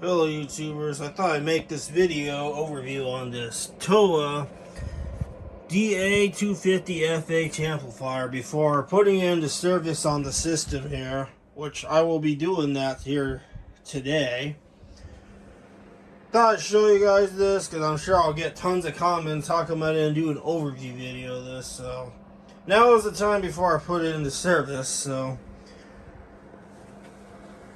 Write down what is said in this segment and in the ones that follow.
Hello YouTubers, I thought I'd make this video overview on this TOA DA250FH amplifier before putting into service on the system here, which I will be doing that here today. Thought I'd show you guys this because I'm sure I'll get tons of comments talking about it and do an overview video of this. So now is the time before I put it into service. So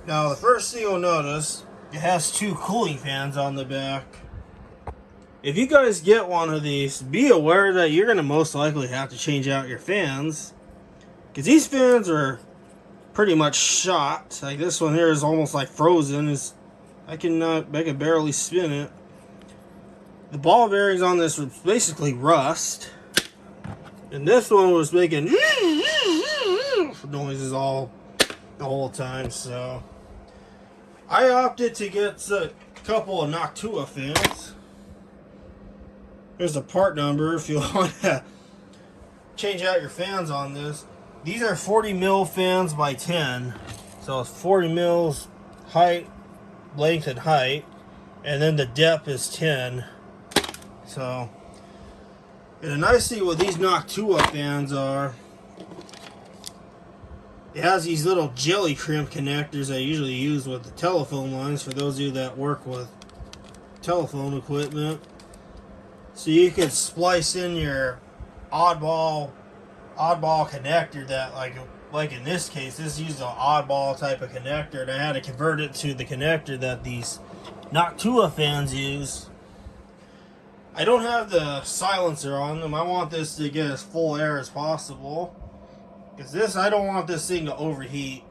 now the first thing you'll notice, it has two cooling fans on the back. If you guys get one of these, be aware that you're going to most likely have to change out your fans, because these fans are pretty much shot. Like this one here is almost like frozen. I can barely spin it. The ball bearings on this was basically rust, and this one was making noises all the whole time. So I opted to get a couple of TOA fans. Here's the part number if you want to change out your fans on this. These are 40 mil fans by 10. So it's 40 mils height, length, and height. And then the depth is 10. So, and the nice thing with these TOA fans are, it has these little jelly crimp connectors I usually use with the telephone lines for those of you that work with telephone equipment. So you can splice in your oddball connector that like in this case, this uses an oddball type of connector, and I had to convert it to the connector that these TOA fans use. I don't have the silencer on them. I want this to get as full air as possible. Because I don't want this thing to overheat.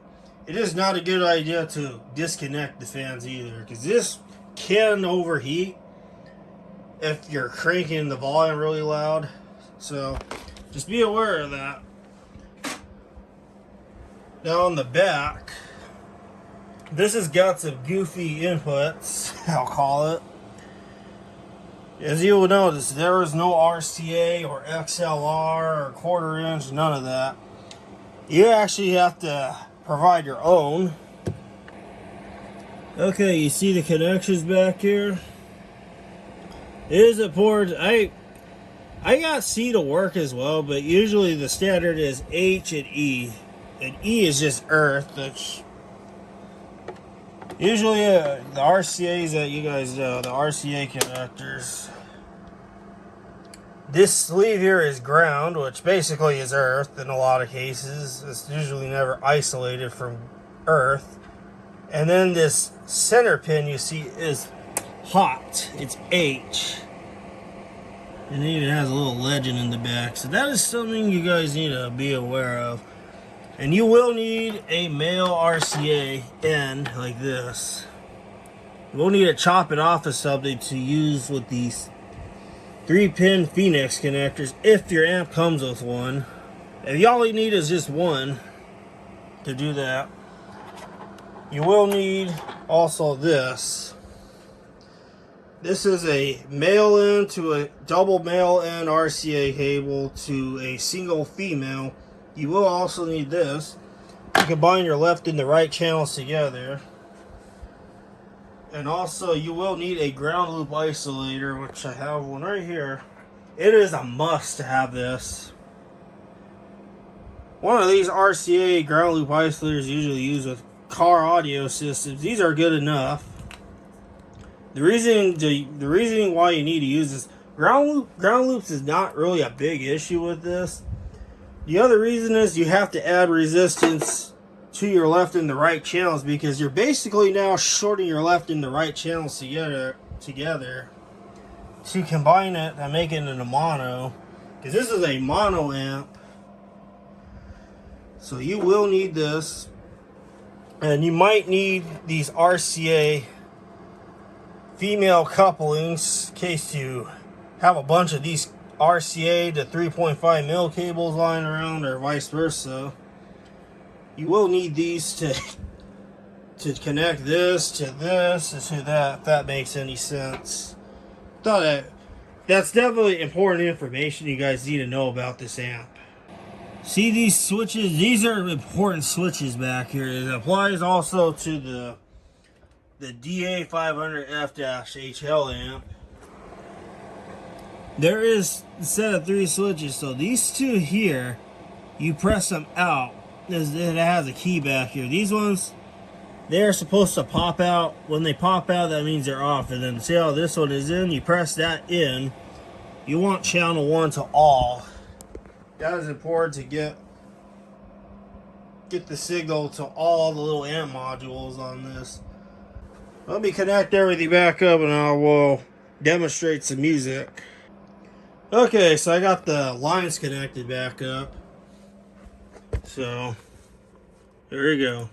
It is not a good idea to disconnect the fans either, because this can overheat if you're cranking the volume really loud. So just be aware of that. Now on the back, this has got some goofy inputs, I'll call it. As you will notice, there is no RCA or XLR or quarter inch, none of that. You actually have to provide your own. Okay, you see the connections back here? It is important. I got C to work as well, but usually the standard is H and E. And E is just earth. That's usually the RCAs that you guys know, the RCA connectors. This sleeve here is ground, which basically is earth in a lot of cases. It's usually never isolated from earth. And then this center pin you see is hot. It's H. And it even has a little legend in the back. So that is something you guys need to be aware of. And you will need a male RCA end like this. You will need to chop it off of something to use with these 3-pin Phoenix connectors if your amp comes with one. If all you need is just one to do that. You will need also this. This is a male end to a double male end RCA cable to a single female. You will also need this to combine your left and the right channels together. And also you will need a ground loop isolator, which I have one right here. It is a must to have this. One of these RCA ground loop isolators usually used with car audio systems. These are good enough. The reason why you need to use this, ground loops is not really a big issue with this. The other reason is you have to add resistance to your left and the right channels, because you're basically now shorting your left and the right channels together to combine it and make it into mono, because this is a mono amp. So you will need this, and you might need these RCA female couplings in case you have a bunch of these RCA to 3.5 mil cables lying around, or vice versa. You will need these to connect this to this and to that, if that makes any sense. That's definitely important information you guys need to know about this amp. See these switches? These are important switches back here. It applies also to the the DA500F-HL amp. There is a set of 3 switches, so these 2 here, you press them out. It has a key back here. These ones, they're supposed to pop out. When they pop out, that means they're off. And then see how this one is in? You press that in. You want channel 1 to all. That is important to get the signal to all the little amp modules on this. Let me connect everything back up and I will demonstrate some music. Okay, so I got the lines connected back up. So, there we go.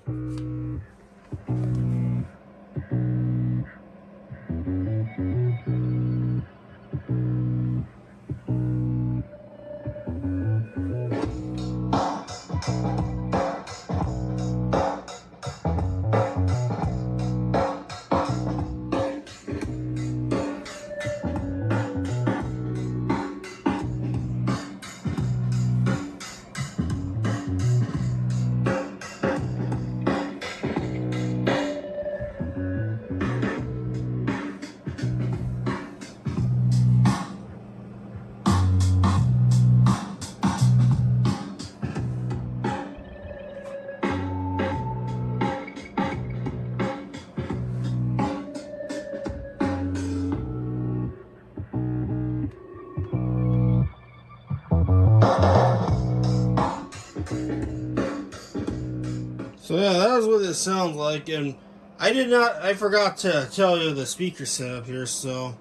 So yeah, that is what it sounds like, and I forgot to tell you the speaker setup here. So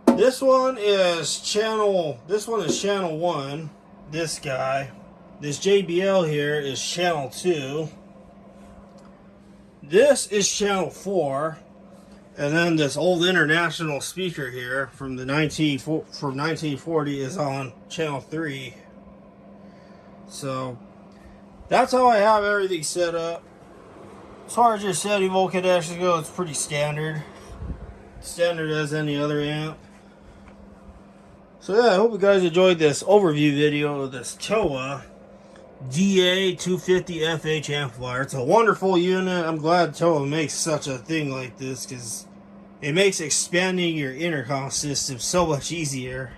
this one is channel 1, this guy. This JBL here is channel 2. This is channel 4. And then this old international speaker here from 1940 is on channel 3. So that's how I have everything set up. As far as your SETI volt connections go, it's pretty standard. Standard as any other amp. So yeah, I hope you guys enjoyed this overview video of this TOA DA250FH amplifier. It's a wonderful unit. I'm glad TOA makes such a thing like this because it makes expanding your intercom system so much easier.